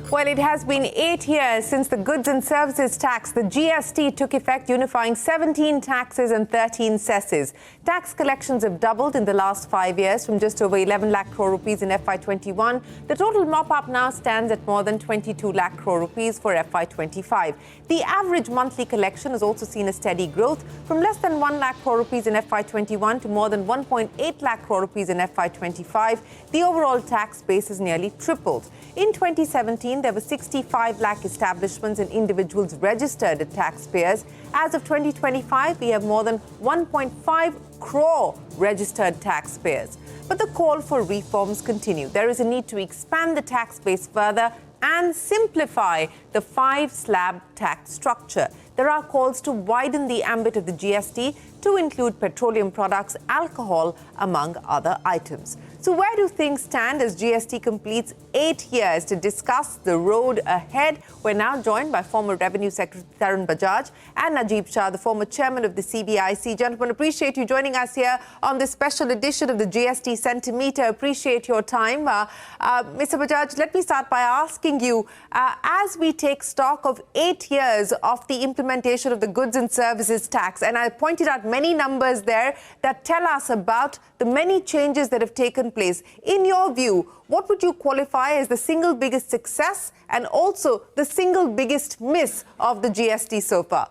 Well, it has been 8 years since the Goods and Services Tax, the GST, took effect, unifying 17 taxes and 13 cesses. Tax collections have doubled in the last 5 years from just over 11 lakh crore rupees in FY21. The total mop-up now stands at more than 22 lakh crore rupees for FY25. The average monthly collection has also seen a steady growth from less than 1 lakh crore rupees in FY21 to more than 1.8 lakh crore rupees in FY25. The overall tax base has nearly tripled. In 2017, there were 65 lakh establishments and individuals registered as taxpayers. As of 2025, we have more than 1.5 crore registered taxpayers. But the call for reforms continue. There is a need to expand the tax base further and simplify the 5-slab tax structure. There are calls to widen the ambit of the GST to include petroleum products, alcohol, among other items. So where do things stand as GST completes 8 years? To discuss the road ahead, we're now joined by former Revenue Secretary Tarun Bajaj and Najib, Shah, the former chairman of the CBIC. Gentlemen, appreciate you joining us here on this special edition of the GST Centimeter. Appreciate your time. Mr. Bajaj, let me start by asking you, as we take stock of 8 years of the implementation of the Goods and Services Tax, and I pointed out many numbers there that tell us about the many changes that have taken place. In your view, what would you qualify as the single biggest success and also the single biggest miss of the GST so far?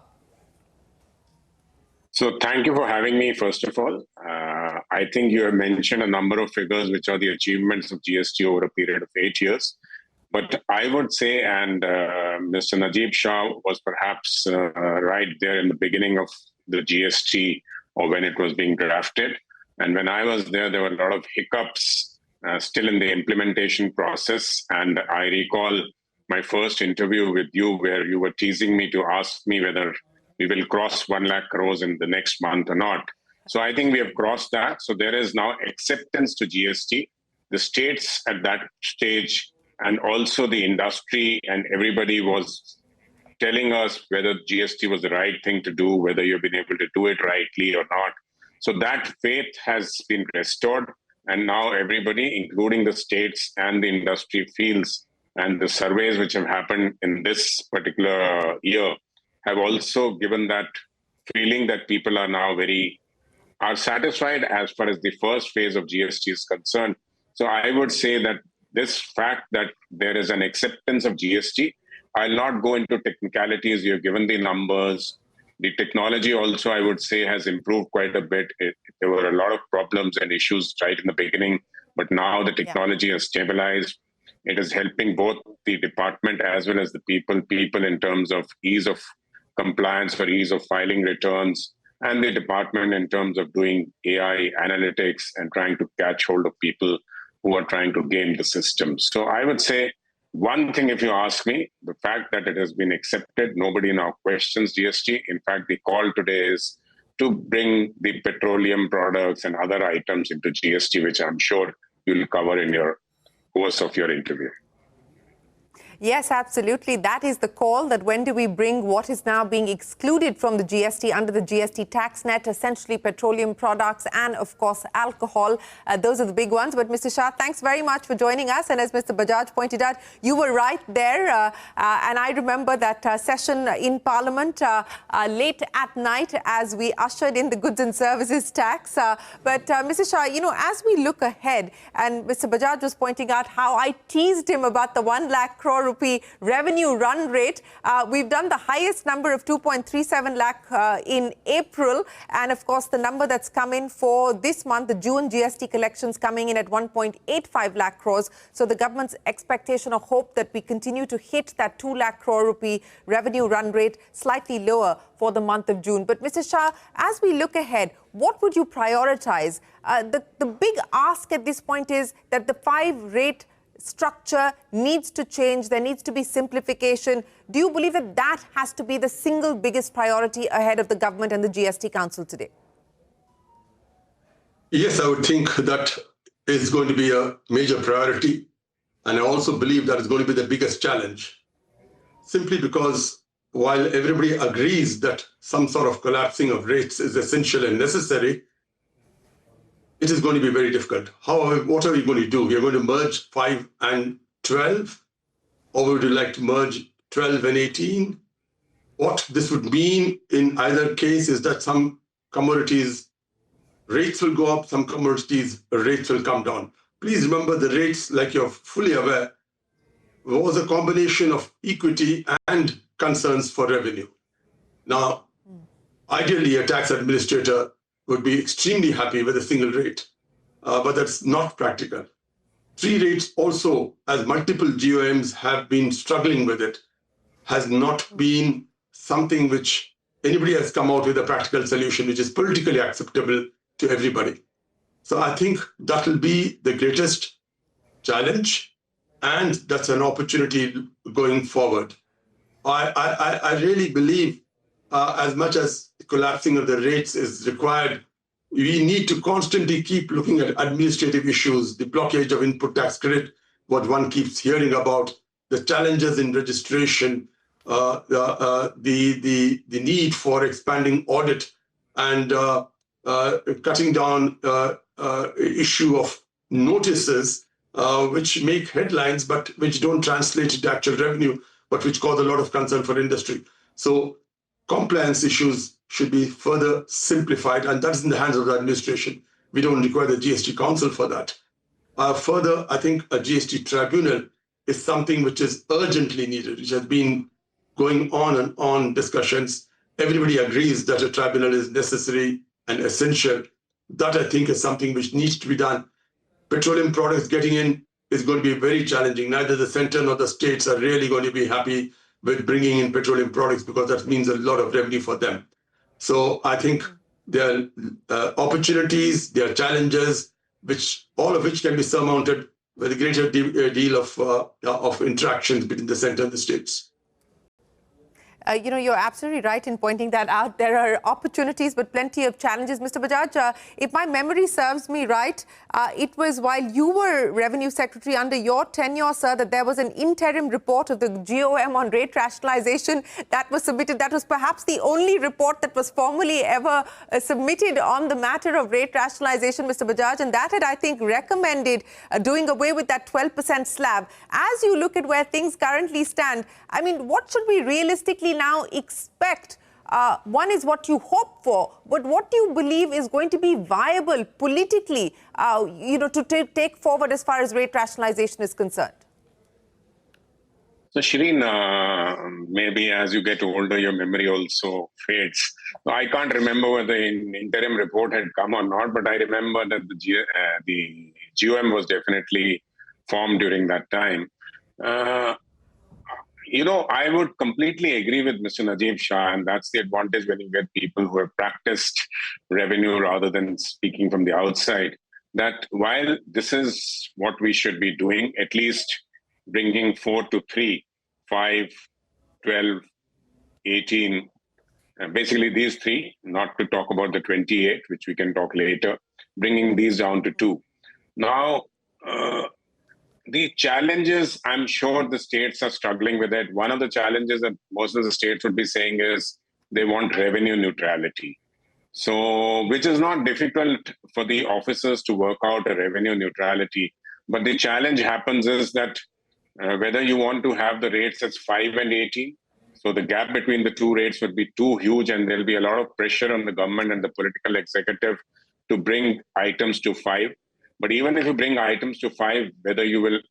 So thank you for having me, first of all. I think you have mentioned a number of figures which are the achievements of GST over a period of 8 years. But I would say, and Mr. Najib Shah was perhaps right there in the beginning of the GST or when it was being drafted. And when I was there were a lot of hiccups still in the implementation process. And I recall my first interview with you where you were teasing me to ask me whether we will cross 1 lakh crores in the next month or not. So I think we have crossed that. So there is now acceptance to GST. The states at that stage and also the industry and everybody was telling us whether GST was the right thing to do, whether you've been able to do it rightly or not. So that faith has been restored. And now everybody, including the states and the industry, feels, and the surveys which have happened in this particular year have also given that feeling that people are now are satisfied as far as the first phase of GST is concerned. So I would say that this fact that there is an acceptance of GST, I'll not go into technicalities. You have given the numbers. The technology also, I would say, has improved quite a bit. There were a lot of problems and issues right in the beginning, but now the technology has stabilized. It is helping both the department as well as the people in terms of ease of compliance or ease of filing returns, and the department in terms of doing AI analytics and trying to catch hold of people who are trying to game the system. So I would say, one thing, if you ask me, the fact that it has been accepted, nobody now questions GST. In fact, the call today is to bring the petroleum products and other items into GST, which I'm sure you'll cover in your course of your interview. Yes, absolutely. That is the call, that when do we bring what is now being excluded from the GST under the GST tax net, essentially petroleum products and, of course, alcohol. Those are the big ones. But Mr. Shah, thanks very much for joining us. And as Mr. Bajaj pointed out, you were right there. And I remember that session in Parliament late at night as we ushered in the Goods and Services Tax. But Mr. Shah, you know, as we look ahead, and Mr. Bajaj was pointing out how I teased him about the 1 lakh crore rupee revenue run rate. We've done the highest number of 2.37 lakh in April. And of course, the number that's come in for this month, the June GST collections coming in at 1.85 lakh crores. So the government's expectation or hope that we continue to hit that 2 lakh crore rupee revenue run rate, slightly lower for the month of June. But Mr. Shah, as we look ahead, what would you prioritize? The big ask at this point is that the 5-rate structure needs to change. There needs to be simplification. Do you believe that that has to be the single biggest priority ahead of the government and the GST Council today? Yes, I would think that is going to be a major priority. And I also believe that is going to be the biggest challenge, simply because while everybody agrees that some sort of collapsing of rates is essential and necessary, it is going to be very difficult. However, what are we going to do? We are going to merge 5 and 12, or would you like to merge 12 and 18? What this would mean in either case is that some commodities rates will go up, some commodities rates will come down. Please remember the rates, like you're fully aware, was a combination of equity and concerns for revenue. Now, ideally, a tax administrator would be extremely happy with a single rate, but that's not practical. 3 rates also, as multiple GOMs have been struggling with it, has not been something which anybody has come out with a practical solution which is politically acceptable to everybody. So I think that will be the greatest challenge, and that's an opportunity going forward. I really believe as much as collapsing of the rates is required, we need to constantly keep looking at administrative issues, the blockage of input tax credit, what one keeps hearing about, the challenges in registration, the need for expanding audit, and cutting down issue of notices which make headlines but which don't translate into actual revenue, but which cause a lot of concern for industry. So compliance issues should be further simplified, and that's in the hands of the administration. We don't require the GST Council for that. Further, I think a GST tribunal is something which is urgently needed, which has been going on and on discussions. Everybody agrees that a tribunal is necessary and essential. That, I think, is something which needs to be done. Petroleum products getting in is going to be very challenging. Neither the center nor the states are really going to be happy with bringing in petroleum products, because that means a lot of revenue for them. So I think there are opportunities, there are challenges, which all of which can be surmounted with a greater deal of interactions between the center and the states. You're absolutely right in pointing that out. There are opportunities, but plenty of challenges. Mr. Bajaj, if my memory serves me right, it was while you were Revenue Secretary under your tenure, sir, that there was an interim report of the GOM on rate rationalization that was submitted. That was perhaps the only report that was formally ever submitted on the matter of rate rationalization, Mr. Bajaj, and that had, I think, recommended doing away with that 12% slab. As you look at where things currently stand, I mean, what should we realistically now expect? One is what you hope for, but what do you believe is going to be viable politically, to take forward as far as rate rationalization is concerned? So, Shireen, maybe as you get older, your memory also fades. So I can't remember whether an interim report had come or not, but I remember that the GOM was definitely formed during that time. I would completely agree with Mr. Najib Shah, and that's the advantage when you get people who have practiced revenue rather than speaking from the outside, that while this is what we should be doing, at least bringing 4 to 3, 5, 12, 18, basically these 3, not to talk about the 28, which we can talk later, bringing these down to 2. Now, the challenges, I'm sure the states are struggling with it. One of the challenges that most of the states would be saying is they want revenue neutrality. So, which is not difficult for the officers to work out a revenue neutrality. But the challenge happens is that whether you want to have the rates as 5 and 18, so the gap between the 2 rates would be too huge, and there'll be a lot of pressure on the government and the political executive to bring items to 5. But even if you bring items to 5, whether you will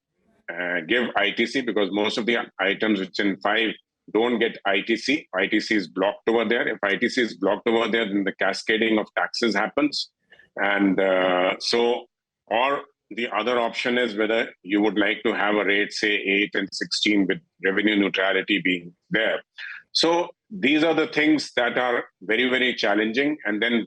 give ITC, because most of the items which in 5 don't get ITC. ITC is blocked over there. If ITC is blocked over there, then the cascading of taxes happens. And or the other option is whether you would like to have a rate, say 8 and 16 with revenue neutrality being there. So these are the things that are very, very challenging. And then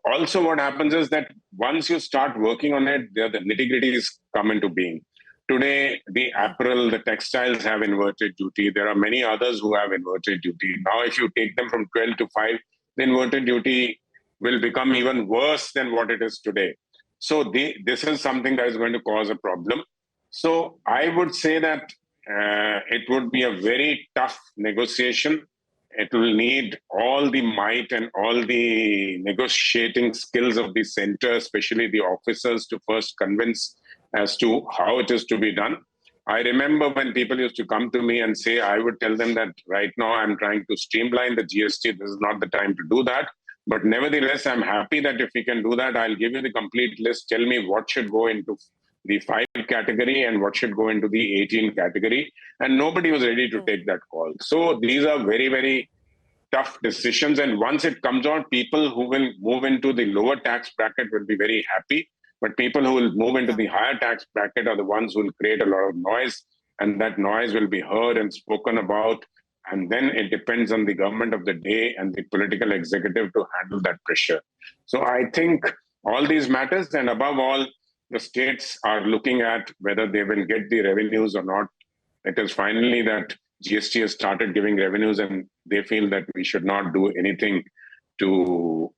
also what happens is that once you start working on it, the nitty-gritties come into being. Today, the apparel, the textiles have inverted duty. There are many others who have inverted duty. Now, if you take them from 12 to 5, the inverted duty will become even worse than what it is today. So this is something that is going to cause a problem. So I would say that it would be a very tough negotiation. It will need all the might and all the negotiating skills of the center, especially the officers, to first convince as to how it is to be done. I remember when people used to come to me and say, I would tell them that right now I'm trying to streamline the GST. This is not the time to do that. But nevertheless, I'm happy that if we can do that, I'll give you the complete list. Tell me what should go into the 5 category and what should go into the 18 category. And nobody was ready to take that call. So these are very, very tough decisions. And once it comes out, people who will move into the lower tax bracket will be very happy. But people who will move into the higher tax bracket are the ones who will create a lot of noise. And that noise will be heard and spoken about. And then it depends on the government of the day and the political executive to handle that pressure. So I think all these matters, and above all, the states are looking at whether they will get the revenues or not. It is finally that GST has started giving revenues, and they feel that we should not do anything to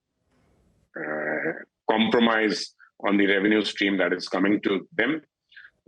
compromise on the revenue stream that is coming to them.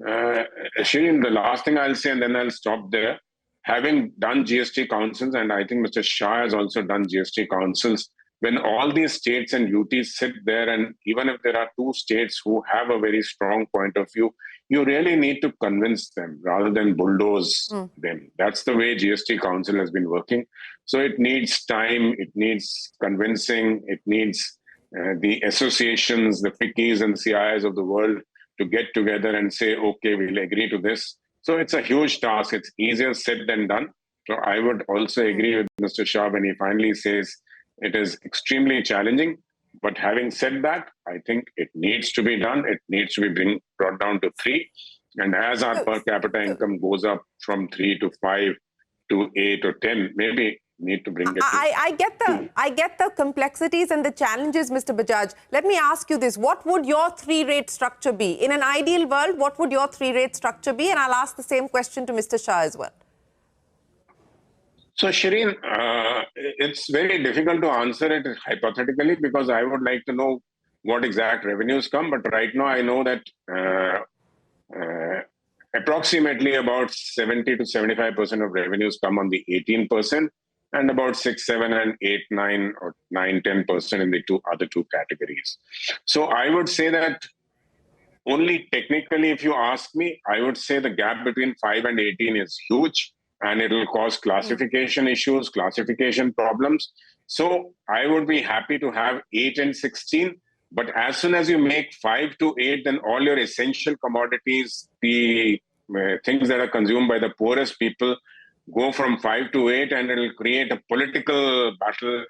Shireen, the last thing I'll say, and then I'll stop there. Having done GST councils, and I think Mr. Shah has also done GST councils, when all these states and UTs sit there, and even if there are 2 states who have a very strong point of view, you really need to convince them rather than bulldoze them. That's the way GST council has been working. So it needs time, it needs convincing, it needs the associations, the FICCIs and CIIs of the world to get together and say, okay, we'll agree to this. So it's a huge task. It's easier said than done. So I would also agree with Mr. Shah when he finally says it is extremely challenging. But having said that, I think it needs to be done. It needs to be brought down to 3. And as our per capita income goes up from 3 to 5 to 8 or 10, maybe need to bring it to I get the complexities and the challenges, Mr. Bajaj. Let me ask you this. What would your 3-rate structure be? In an ideal world, what would your 3-rate structure be? And I'll ask the same question to Mr. Shah as well. So, Shireen, it's very difficult to answer it hypothetically because I would like to know what exact revenues come. But right now, I know that approximately about 70 to 75% of revenues come on the 18%, and about 6, 7, and 8, 9, or 9, 10% in the other two categories. So I would say that only technically, if you ask me, I would say the gap between 5 and 18 is huge, and it will cause classification issues, classification problems. So I would be happy to have 8 and 16. But as soon as you make 5 to 8, then all your essential commodities, the things that are consumed by the poorest people, go from 5 to 8, and it will create a political battle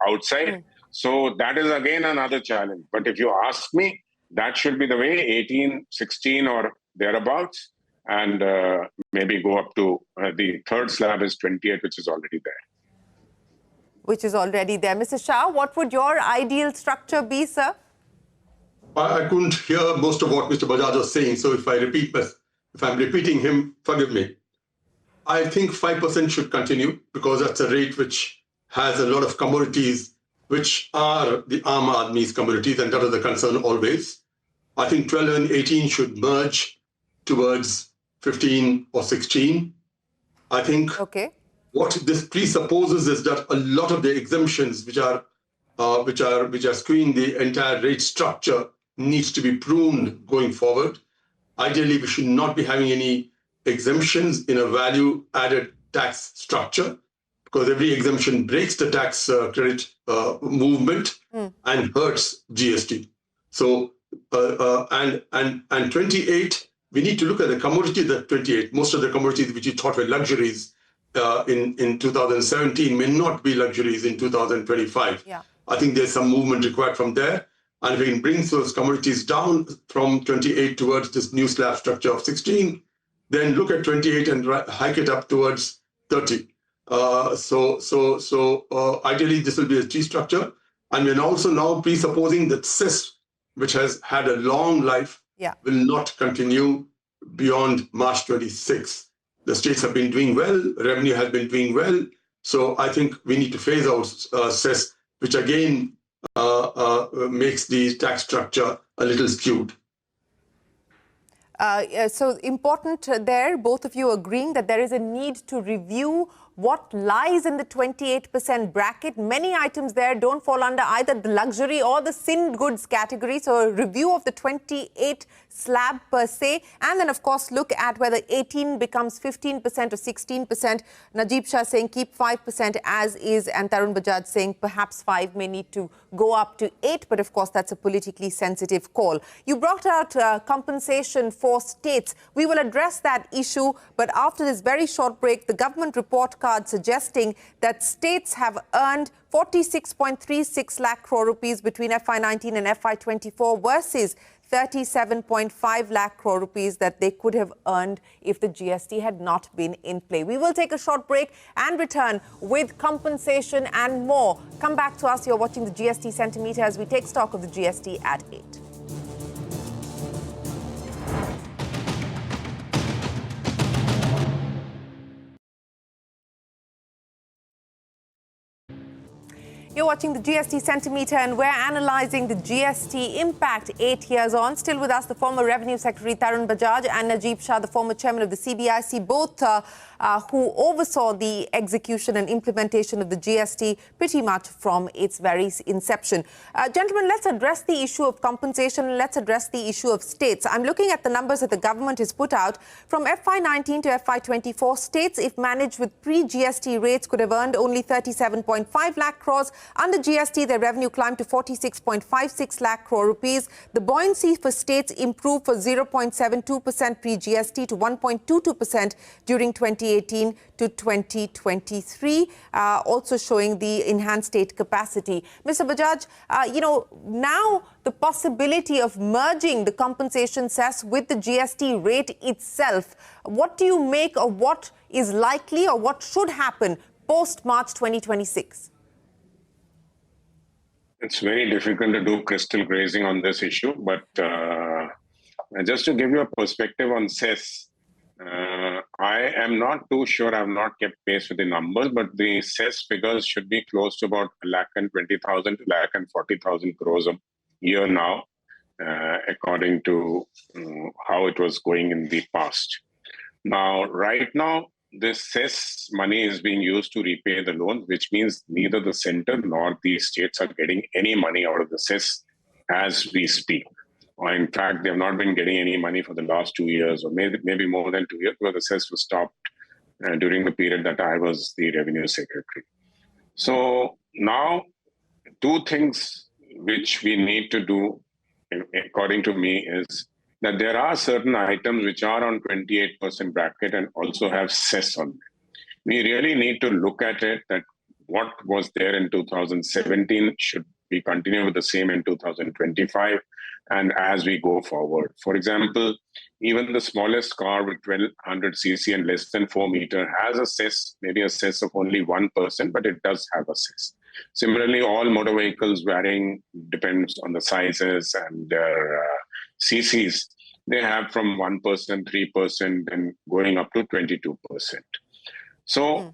outside. So that is again another challenge. But if you ask me, that should be the way, 18, 16 or thereabouts, and maybe go up to the third slab is 28, which is already there. Which is already there. Mr. Shah, what would your ideal structure be, sir? I couldn't hear most of what Mr. Bajaj was saying, so if I'm repeating him, forgive me. I think 5% should continue because that's a rate which has a lot of commodities which are the Aam Aadmi's commodities, and that is the concern always. I think 12 and 18 should merge towards 15 or 16. I think what this presupposes is that a lot of the exemptions which are skewing the entire rate structure needs to be pruned going forward. Ideally, we should not be having any exemptions in a value-added tax structure, because every exemption breaks the tax credit movement and hurts GST. So, and 28, we need to look at the commodities at 28. Most of the commodities which you thought were luxuries in 2017 may not be luxuries in 2025. Yeah. I think there's some movement required from there. And if we can bring those commodities down from 28 towards this new slab structure of 16, then look at 28 and hike it up towards 30. Ideally, this will be a T structure. And we're also now presupposing that CIS, which has had a long life, will not continue beyond March 26. The states have been doing well, revenue has been doing well. So I think we need to phase out CIS, which again makes the tax structure a little skewed. So important there, both of you agreeing that there is a need to review what lies in the 28% bracket. Many items there don't fall under either the luxury or the sin goods category. So a review of the 28 slab per se, and then of course look at whether 18 becomes 15% or 16%. Najib Shah saying keep 5% as is, and Tarun Bajaj saying perhaps 5 may need to go up to 8, but of course that's a politically sensitive call. You brought out compensation for states. We will address that issue, but after this very short break, the government report card suggesting that states have earned 46.36 lakh crore rupees between FY19 and FY24 versus 37.5 lakh crore rupees that they could have earned if the GST had not been in play. We will take a short break and return with compensation and more. Come back to us. You're watching the GST Centimeter as we take stock of the GST at 8. You're watching the GST Centimeter, and we're analysing the GST impact 8 years on. Still with us, the former Revenue Secretary Tarun Bajaj and Najib Shah, the former chairman of the CBIC, both who oversaw the execution and implementation of the GST pretty much from its very inception. Gentlemen, let's address the issue of compensation and let's address the issue of states. I'm looking at the numbers that the government has put out. From FY19 to FY24, states, if managed with pre-GST rates, could have earned only 37.5 lakh crores. Under GST, their revenue climbed to 46.56 lakh crore rupees. The buoyancy for states improved for 0.72% pre-GST to 1.22% during 2018 to 2023, also showing the enhanced state capacity. Mr. Bajaj, now the possibility of merging the compensation cess with the GST rate itself, what do you make of what is likely or what should happen post-March 2026? It's very difficult to do crystal grazing on this issue, but just to give you a perspective on cess, I am not too sure. I've not kept pace with the numbers, but the cess figures should be close to about 1,20,000 to 1,40,000 crores a year now, according to how it was going in the past. Now, right now, this cess money is being used to repay the loans, which means neither the center nor the states are getting any money out of the cess as we speak. Or in fact, they have not been getting any money for the last 2 years, or maybe more than 2 years, because the cess was stopped during the period that I was the revenue secretary. So now, two things which we need to do, according to me, is that there are certain items which are on 28% bracket and also have cess on them. We really need to look at it, that what was there in 2017 should we continue with the same in 2025 and as we go forward. For example, even the smallest car with 1200 cc and less than 4 meter has a cess, maybe a cess of only 1%, but it does have a cess. Similarly, all motor vehicles varying depends on the sizes and their CCs. They have from 1%, 3%, and going up to 22%. So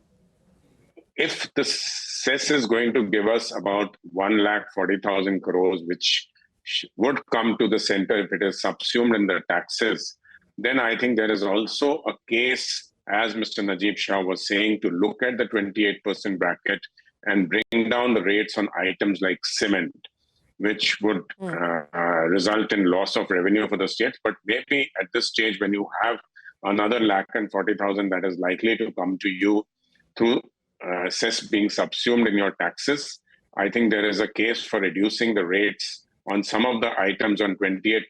if the cess is going to give us about 1,40,000 crores, which would come to the center if it is subsumed in the taxes, then I think there is also a case, as Mr. Najib Shah was saying, to look at the 28% bracket and bring down the rates on items like cement, which would result in loss of revenue for the states. But maybe at this stage, when you have another 1,40,000 that is likely to come to you through cess being subsumed in your taxes, I think there is a case for reducing the rates on some of the items on 28%,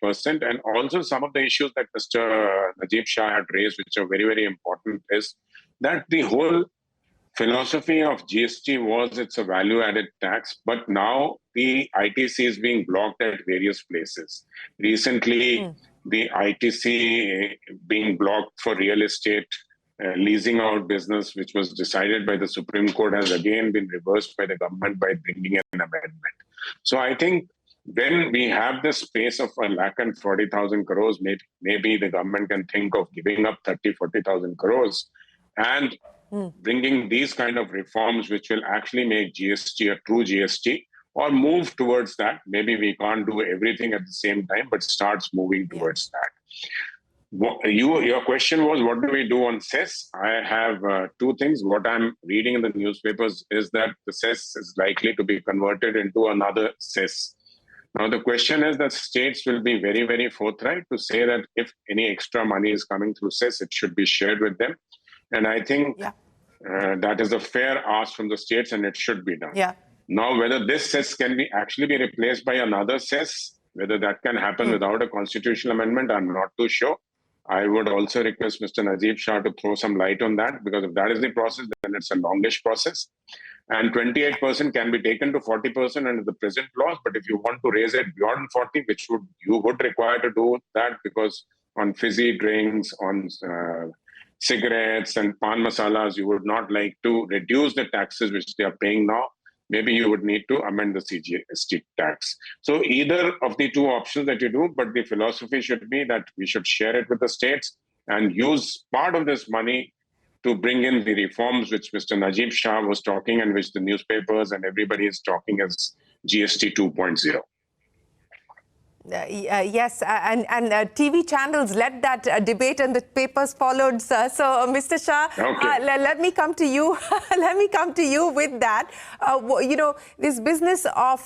and also some of the issues that Mr. Najib Shah had raised, which are very, very important, is that the whole philosophy of GST was it's a value-added tax, but now the ITC is being blocked at various places. Recently, the ITC being blocked for real estate leasing out business, which was decided by the Supreme Court, has again been reversed by the government by bringing an amendment. So I think when we have this space of 1,40,000 crores, maybe the government can think of giving up 40,000 crores and bringing these kind of reforms, which will actually make GST a true GST, or move towards that. Maybe we can't do everything at the same time, but starts moving towards that. Your question was, what do we do on cess? I have two things. What I'm reading in the newspapers is that the cess is likely to be converted into another cess. Now, the question is that states will be very, very forthright to say that if any extra money is coming through cess, it should be shared with them. And I think that is a fair ask from the states, and it should be done. Yeah. Now, whether this cess can actually be replaced by another cess, whether that can happen without a constitutional amendment, I'm not too sure. I would also request Mr. Najib Shah to throw some light on that, because if that is the process, then it's a longish process. And 28% can be taken to 40% under the present laws. But if you want to raise it beyond 40, which you would require to do that, because on fizzy drinks, on cigarettes and pan masalas, you would not like to reduce the taxes which they are paying now. Maybe you would need to amend the GST tax. So either of the two options that you do, but the philosophy should be that we should share it with the states and use part of this money to bring in the reforms which Mr. Najib Shah was talking and which the newspapers and everybody is talking as GST 2.0. Yes, and TV channels led that debate and the papers followed, sir. So, Mr. Shah, let me come to you. Let me come to you with that. This business of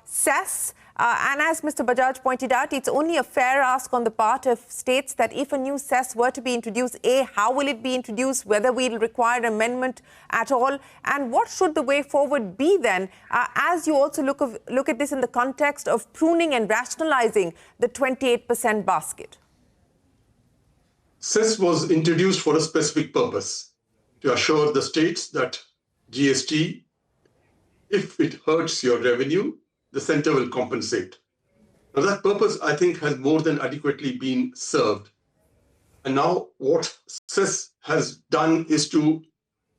cess, and as Mr. Bajaj pointed out, it's only a fair ask on the part of states that if a new cess were to be introduced, how will it be introduced, whether we'll require amendment at all, and what should the way forward be then, as you also look at this in the context of pruning and rationalizing the 28% basket? Cess was introduced for a specific purpose, to assure the states that GST, if it hurts your revenue, the center will compensate. Now that purpose, I think, has more than adequately been served. And now what cess has done is to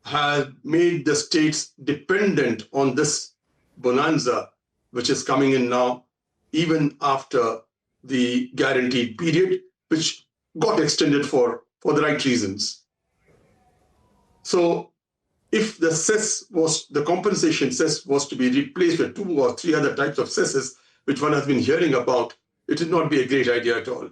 have made the states dependent on this bonanza, which is coming in now, even after the guaranteed period, which got extended for the right reasons. So if the cess was, the compensation cess was to be replaced with 2 or 3 other types of cesses, which one has been hearing about, it would not be a great idea at all.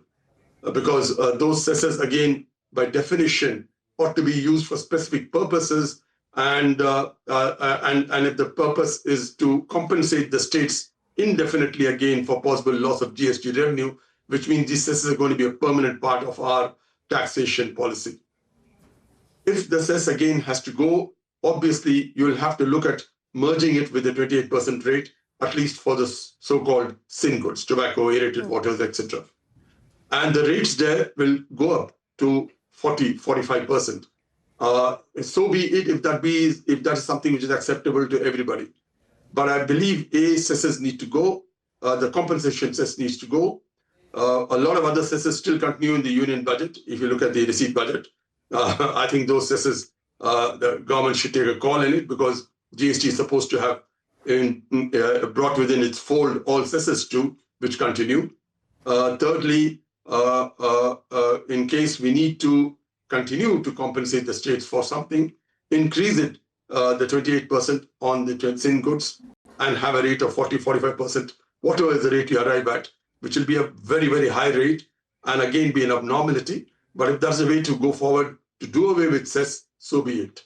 Because those cesses, again, by definition, ought to be used for specific purposes. And if the purpose is to compensate the states indefinitely again for possible loss of GST revenue, which means these cesses are going to be a permanent part of our taxation policy. If the cess again has to go, obviously, you will have to look at merging it with the 28% rate, at least for the so-called sin goods, tobacco, aerated waters, etc. And the rates there will go up to 40, 45%. So be it if that is something which is acceptable to everybody. But I believe cesses need to go. The compensation cess needs to go. A lot of other cesses still continue in the union budget. If you look at the receipt budget, I think those cesses, the government should take a call in it, because GST is supposed to have brought within its fold all cesses too, which continue. Thirdly, in case we need to continue to compensate the states for something, increase it, the 28% on the sin goods, and have a rate of 40, 45%, whatever is the rate you arrive at, which will be a very, very high rate, and again be an abnormality. But if that's the way to go forward, to do away with cess, so be it.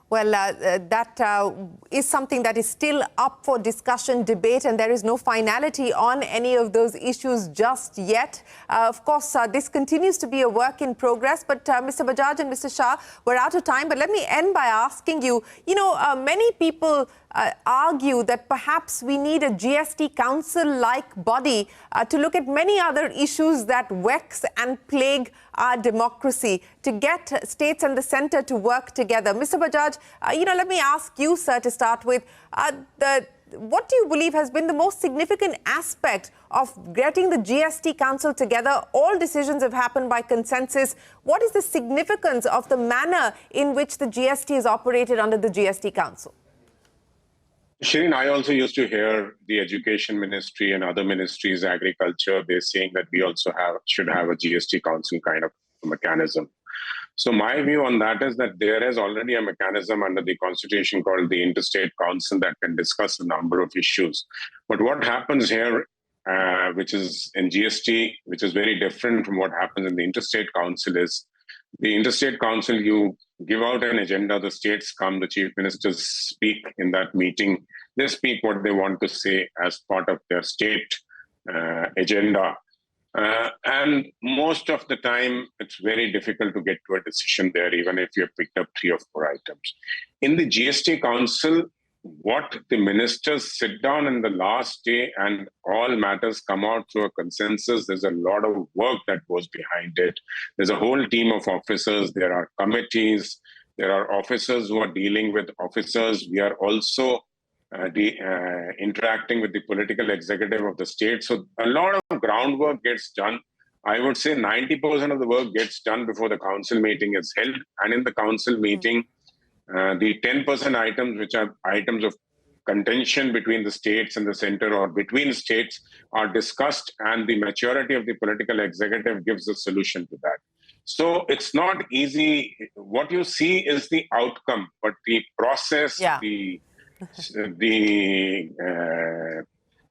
Well, that is something that is still up for discussion, debate, and there is no finality on any of those issues just yet. Of course, this continues to be a work in progress, but Mr. Bajaj and Mr. Shah, we're out of time. But let me end by asking you, many people argue that perhaps we need a GST council-like body to look at many other issues that vex and plague our democracy, to get states and the centre to work together. Mr. Bajaj, let me ask you, sir, to start with, what do you believe has been the most significant aspect of getting the GST Council together? All decisions have happened by consensus. What is the significance of the manner in which the GST is operated under the GST Council? Shireen, I also used to hear the Education Ministry and other ministries, agriculture, they're saying that we also should have a GST Council kind of mechanism. So my view on that is that there is already a mechanism under the Constitution called the Interstate Council that can discuss a number of issues. But what happens here which is in GST, which is very different from what happens in the Interstate Council, is the Interstate Council, you give out an agenda, the states come, the chief ministers speak in that meeting. They speak what they want to say as part of their state agenda. And most of the time, it's very difficult to get to a decision there, even if you have picked up 3 or 4 items. In the GST Council, what the ministers sit down in the last day and all matters come out through a consensus. There's a lot of work that goes behind it. There's a whole team of officers. There are committees. There are officers who are dealing with officers. We are also interacting with the political executive of the state. So a lot of groundwork gets done. I would say 90% of the work gets done before the council meeting is held. And in the council meeting, the 10% items, which are items of contention between the states and the center or between states, are discussed, and the maturity of the political executive gives a solution to that. So it's not easy. What you see is the outcome, but the process, the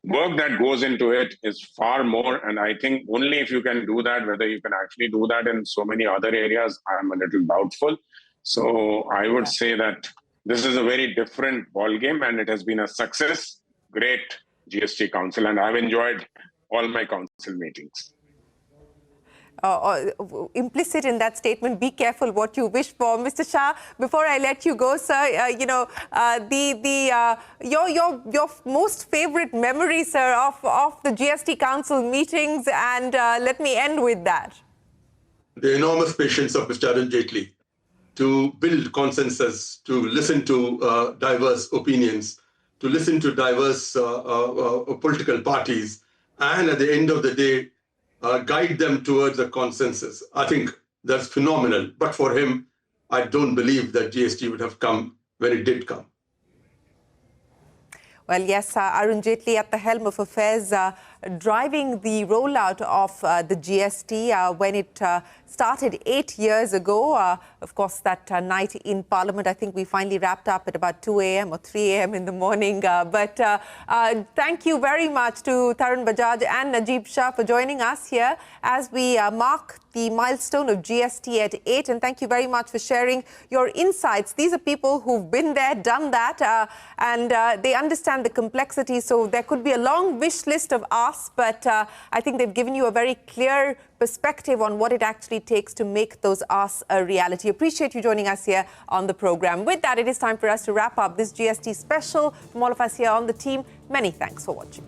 work that goes into it is far more. And I think only if you can do that, whether you can actually do that in so many other areas, I'm a little doubtful. So I would say that this is a very different ballgame, and it has been a success. Great GST Council, and I've enjoyed all my council meetings. Implicit in that statement, be careful what you wish for. Mr. Shah, before I let you go, sir, your most favorite memory, sir, of the GST Council meetings, and let me end with that. The enormous patience of Mr. Arun Jaitley to build consensus, to listen to diverse opinions, to listen to diverse political parties, and at the end of the day, guide them towards a consensus. I think that's phenomenal. But for him, I don't believe that GST would have come when it did come. Well, yes, Arun Jaitley at the helm of affairs, driving the rollout of the GST when it started 8 years ago. Of course, that night in Parliament, I think we finally wrapped up at about 2 a.m. or 3 a.m. in the morning. But thank you very much to Tarun Bajaj and Najib Shah for joining us here as we mark the milestone of GST at 8. And thank you very much for sharing your insights. These are people who've been there, done that, and they understand the complexity. So there could be a long wish list of asks, but I think they've given you a very clear perspective on what it actually takes to make those asks a reality. Appreciate you joining us here on the program. With that, it is time for us to wrap up this GST special. From all of us here on the team, many thanks for watching.